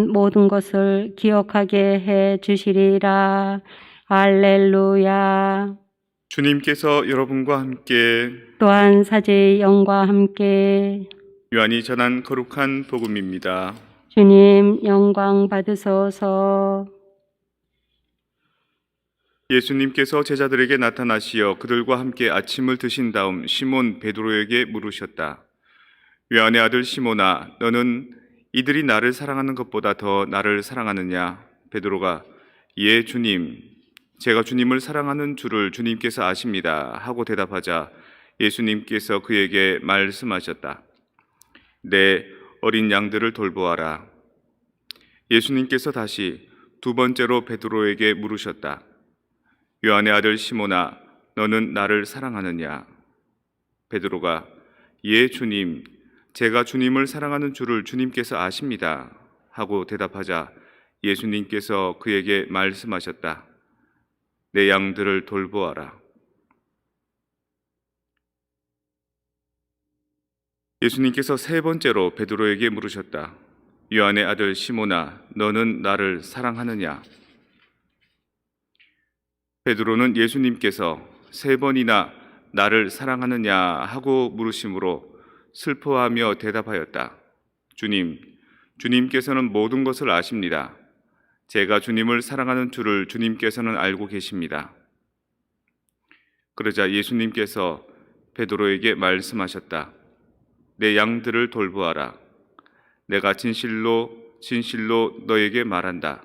모든 것을 기억하게 해 주시리라. 할렐루야. 주님께서 여러분과 함께 또한 사제의 영과 함께 요한이 전한 거룩한 복음입니다. 주님 영광 받으소서. 예수님께서 제자들에게 나타나시어 그들과 함께 아침을 드신 다음 시몬 베드로에게 물으셨다. 요한의 아들 시몬아, 너는 이들이 나를 사랑하는 것보다 더 나를 사랑하느냐? 베드로가 예, 주님, 제가 주님을 사랑하는 줄을 주님께서 아십니다 하고 대답하자 예수님께서 그에게 말씀하셨다. 내 어린 양들을 돌보아라. 예수님께서 다시 두 번째로 베드로에게 물으셨다. 요한의 아들 시몬아, 너는 나를 사랑하느냐? 베드로가 예, 주님, 제가 주님을 사랑하는 줄을 주님께서 아십니다 하고 대답하자 예수님께서 그에게 말씀하셨다. 내 양들을 돌보아라. 예수님께서 세 번째로 베드로에게 물으셨다. 요한의 아들 시몬아, 너는 나를 사랑하느냐? 베드로는 예수님께서 세 번이나 나를 사랑하느냐 하고 물으심으로 슬퍼하며 대답하였다. 주님, 주님께서는 모든 것을 아십니다. 제가 주님을 사랑하는 줄을 주님께서는 알고 계십니다. 그러자 예수님께서 베드로에게 말씀하셨다. 내 양들을 돌보아라. 내가 진실로 너에게 말한다.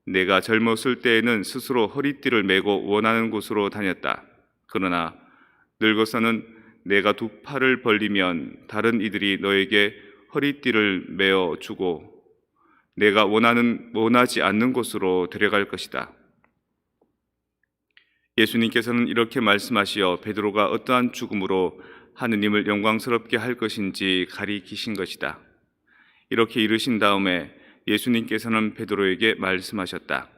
내가 젊었을 때에는 스스로 허리띠를 메고 원하는 곳으로 다녔다. 그러나 늙어서는 내가 두 팔을 벌리면 다른 이들이 너에게 허리띠를 메어 주고 내가 원하지 않는 곳으로 데려갈 것이다. 예수님께서는 이렇게 말씀하시어 베드로가 어떠한 죽음으로 하느님을 영광스럽게 할 것인지 가리키신 것이다. 이렇게 이르신 다음에 예수님께서는 베드로에게 말씀하셨다.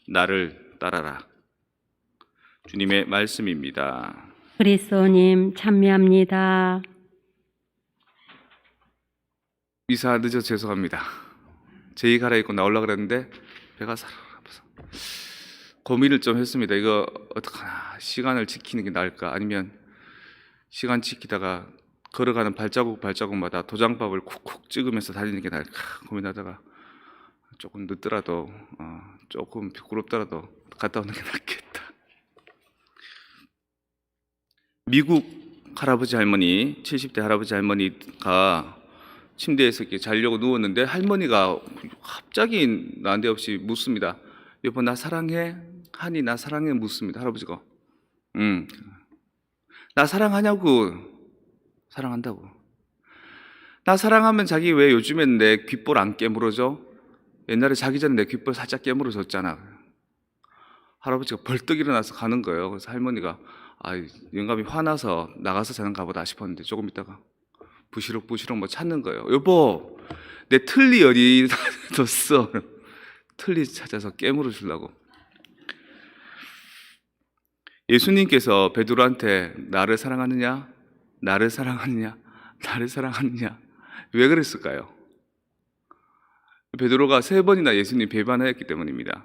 나를 따라라. 주님의 말씀입니다. 그리스도님 찬미합니다. 미사 늦어서 죄송합니다. 제의 갈아입고 나오려고 그랬는데 배가 살아서 고민을 좀 했습니다. 이거 어떡하나, 시간을 지키는 게 나을까, 아니면 시간 지키다가 걸어가는 발자국마다 도장밥을 쿡쿡 찍으면서 다니는 게 나을까 고민하다가 조금 늦더라도 조금 부끄럽더라도 갔다 오는 게 낫겠다. 미국 할아버지 할머니, 70대 할아버지 할머니가 침대에서 이렇게 자려고 누웠는데 할머니가 갑자기 난데없이 묻습니다. 여보, 나 사랑해? 하니 나 사랑해? 묻습니다. 할아버지가 나 사랑하냐고. 사랑한다고. 나 사랑하면 자기 왜 요즘엔 내 귓볼 안 깨물어져? 옛날에 자기 전에 내 귓볼 살짝 깨물어졌잖아. 할아버지가 벌떡 일어나서 가는 거예요. 그래서 할머니가 영감이 화나서 나가서 자는가 보다 싶었는데 조금 있다가 부시럭부시럭 뭐 찾는 거예요. 여보, 내 틀니 어디 뒀어? 틀니 찾아서 깨물어 주려고. 예수님께서 베드로한테 나를 사랑하느냐? 나를 사랑하느냐? 나를 사랑하느냐? 왜 그랬을까요? 베드로가 세 번이나 예수님 배반하였기 때문입니다.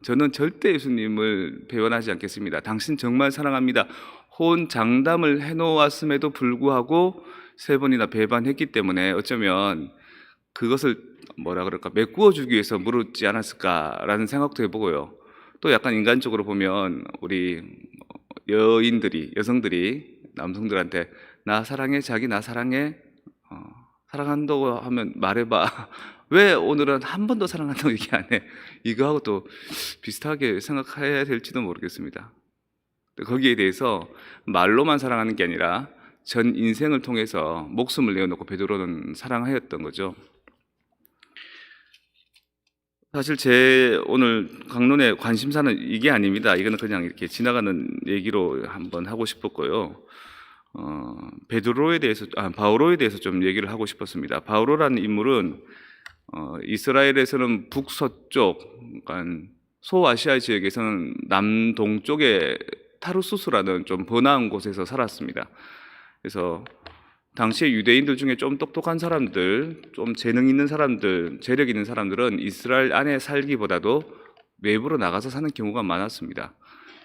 저는 절대 예수님을 배반하지 않겠습니다. 당신 정말 사랑합니다. 혼 장담을 해놓았음에도 불구하고 세 번이나 배반했기 때문에 어쩌면 그것을 메꾸어 주기 위해서 물었지 않았을까라는 생각도 해보고요. 또 약간 인간적으로 보면 우리 여성들이 남성들한테 나 사랑해, 자기 나 사랑해, 사랑한다고 하면 말해봐. 왜 오늘은 한 번도 사랑한다고 얘기 안 해? 이거하고 또 비슷하게 생각해야 될지도 모르겠습니다. 거기에 대해서 말로만 사랑하는 게 아니라 전 인생을 통해서 목숨을 내어놓고 베드로는 사랑하였던 거죠. 사실 제 오늘 강론의 관심사는 이게 아닙니다. 이거는 그냥 이렇게 지나가는 얘기로 한번 하고 싶었고요. 바오로에 대해서 좀 얘기를 하고 싶었습니다. 바오로라는 인물은 이스라엘에서는 북서쪽, 그러니까 소아시아 지역에서는 남동쪽의 타르수스라는 좀 번화한 곳에서 살았습니다. 그래서 당시에 유대인들 중에 좀 똑똑한 사람들, 좀 재능 있는 사람들, 재력 있는 사람들은 이스라엘 안에 살기보다도 외부로 나가서 사는 경우가 많았습니다.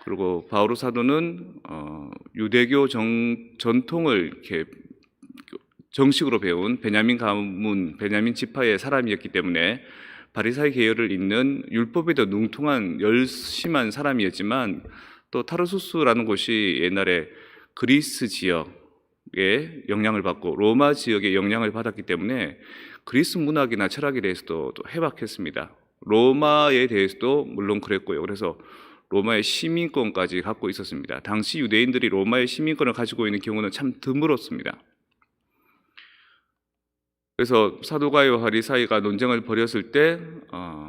그리고 바오로 사도는 유대교 전통을 이렇게 정식으로 배운 베냐민 가문, 베냐민 지파의 사람이었기 때문에 바리사이 계열을 잇는 율법에도 능통한 열심한 사람이었지만, 또 타르수스라는 곳이 옛날에 그리스 지역의 영향을 받고 로마 지역의 영향을 받았기 때문에 그리스 문학이나 철학에 대해서도 또 해박했습니다. 로마에 대해서도 물론 그랬고요. 그래서 로마의 시민권까지 갖고 있었습니다. 당시 유대인들이 로마의 시민권을 가지고 있는 경우는 참 드물었습니다. 그래서 사두가이와 바리사이가 논쟁을 벌였을 때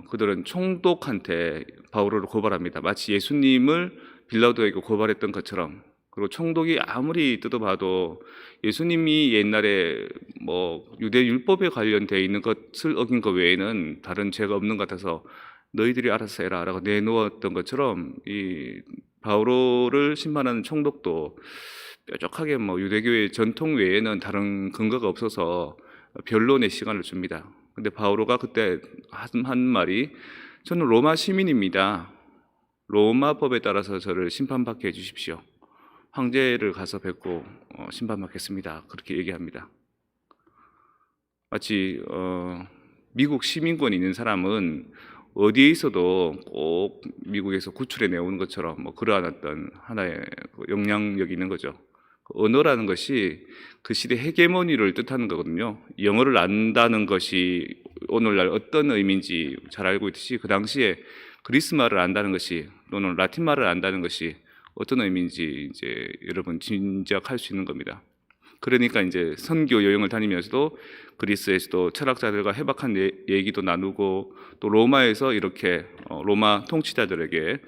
그들은 총독한테 바오로를 고발합니다. 마치 예수님을 빌라도에게 고발했던 것처럼. 그리고 총독이 아무리 뜯어봐도 예수님이 옛날에 뭐 유대 율법에 관련되어 있는 것을 어긴 것 외에는 다른 죄가 없는 것 같아서 너희들이 알아서 해라 라고 내놓았던 것처럼, 이 바오로를 심판하는 총독도 뾰족하게 뭐 유대교의 전통 외에는 다른 근거가 없어서 변론의 시간을 줍니다. 근데 바오로가 그때 한 말이, 저는 로마 시민입니다. 로마법에 따라서 저를 심판받게 해주십시오. 황제를 가서 뵙고 심판받겠습니다. 그렇게 얘기합니다. 마치 미국 시민권이 있는 사람은 어디에 있어도 꼭 미국에서 구출해 내오는 것처럼 뭐 그러한 어떤 하나의 영향력이 있는 거죠. 언어라는 것이 그 시대 헤게모니를 뜻하는 거거든요. 영어를 안다는 것이 오늘날 어떤 의미인지 잘 알고 있듯이, 그 당시에 그리스 말을 안다는 것이 또는 라틴 말을 안다는 것이 어떤 의미인지 이제 여러분 짐작할 수 있는 겁니다. 그러니까 이제 선교 여행을 다니면서도 그리스에서도 철학자들과 해박한 얘기도 나누고, 또 로마에서 이렇게 로마 통치자들에게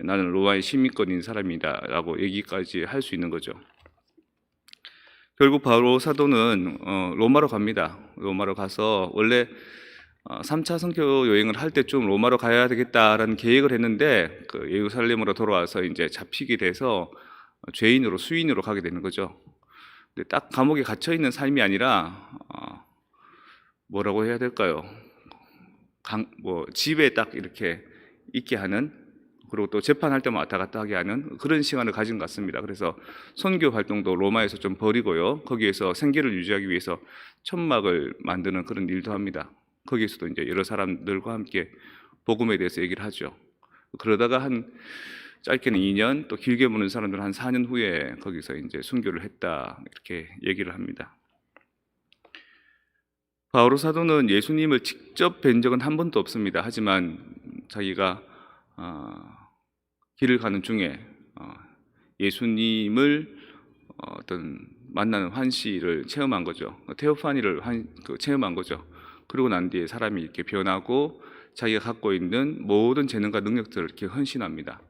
나는 로마의 시민권인 사람이다라고 얘기까지 할 수 있는 거죠. 결국 바로 사도는 로마로 갑니다. 로마로 가서 원래 3차 선교 여행을 할 때쯤 로마로 가야 되겠다라는 계획을 했는데, 그 예루살렘으로 돌아와서 이제 잡히게 돼서 죄인으로, 수인으로 가게 되는 거죠. 근데 딱 감옥에 갇혀 있는 삶이 아니라 뭐라고 해야 될까요? 집에 딱 이렇게 있게 하는, 그리고 또 재판할 때만 왔다 갔다 하게 하는 그런 시간을 가진 것 같습니다. 그래서 선교 활동도 로마에서 좀 벌이고요. 거기에서 생계를 유지하기 위해서 천막을 만드는 그런 일도 합니다. 거기에서도 이제 여러 사람들과 함께 복음에 대해서 얘기를 하죠. 그러다가 한 짧게는 2년, 또 길게 보는 사람들은 한 4년 후에 거기서 이제 순교를 했다, 이렇게 얘기를 합니다. 바오로 사도는 예수님을 직접 뵌 적은 한 번도 없습니다. 하지만 자기가 길을 가는 중에 예수님을 어떤 만나는 환시를 체험한 거죠. 테오파니를 체험한 거죠. 그리고 난 뒤에 사람이 이렇게 변하고 자기가 갖고 있는 모든 재능과 능력들을 이렇게 헌신합니다.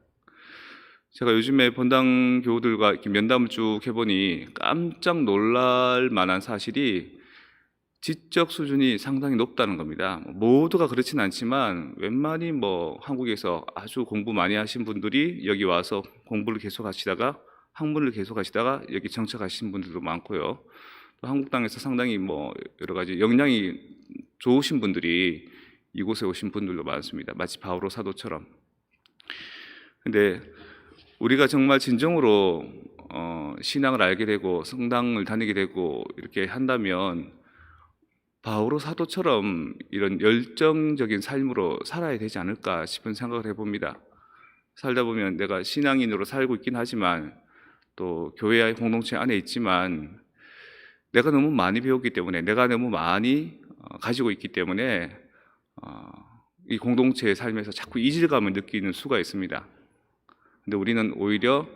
제가 요즘에 본당 교우들과 이렇게 면담을 쭉 해보니 깜짝 놀랄 만한 사실이 지적 수준이 상당히 높다는 겁니다. 모두가 그렇진 않지만 웬만히 뭐 한국에서 아주 공부 많이 하신 분들이 여기 와서 공부를 계속 하시다가 학문을 계속 하시다가 여기 정착하신 분들도 많고요. 또 한국 땅에서 상당히 뭐 여러 가지 역량이 좋으신 분들이 이곳에 오신 분들도 많습니다. 마치 바오로 사도처럼. 근데 우리가 정말 진정으로 신앙을 알게 되고 성당을 다니게 되고 이렇게 한다면 바오로 사도처럼 이런 열정적인 삶으로 살아야 되지 않을까 싶은 생각을 해봅니다. 살다 보면 내가 신앙인으로 살고 있긴 하지만, 또 교회의 공동체 안에 있지만 내가 너무 많이 배웠기 때문에, 내가 너무 많이 가지고 있기 때문에 이 공동체의 삶에서 자꾸 이질감을 느끼는 수가 있습니다. 근데 우리는 오히려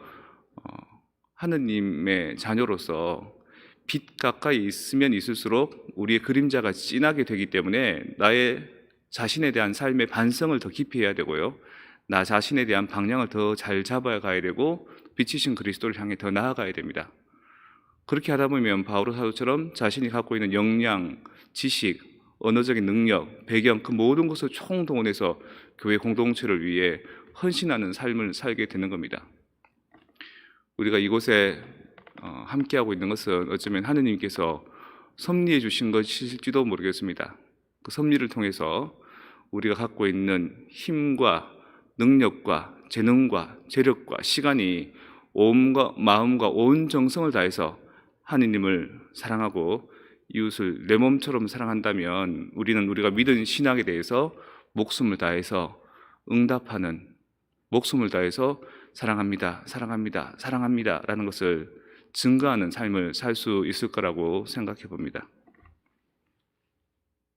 하느님의 자녀로서 빛 가까이 있으면 있을수록 우리의 그림자가 진하게 되기 때문에 나의 자신에 대한 삶의 반성을 더 깊이 해야 되고요, 나 자신에 대한 방향을 더 잘 잡아야 가야 되고, 빛이신 그리스도를 향해 더 나아가야 됩니다. 그렇게 하다 보면 바오로 사도처럼 자신이 갖고 있는 역량, 지식, 언어적인 능력, 배경, 그 모든 것을 총동원해서 교회 공동체를 위해 헌신하는 삶을 살게 되는 겁니다. 우리가 이곳에 함께하고 있는 것은 어쩌면 하느님께서 섭리해 주신 것일지도 모르겠습니다. 그 섭리를 통해서 우리가 갖고 있는 힘과 능력과 재능과 재력과 시간이 온과 마음과 온 정성을 다해서 하느님을 사랑하고 이웃을 내 몸처럼 사랑한다면 우리는 우리가 믿은 신앙에 대해서 목숨을 다해서 응답하는, 목숨을 다해서 사랑합니다, 사랑합니다, 사랑합니다 라는 것을 증거하는 삶을 살 수 있을 거라고 생각해 봅니다.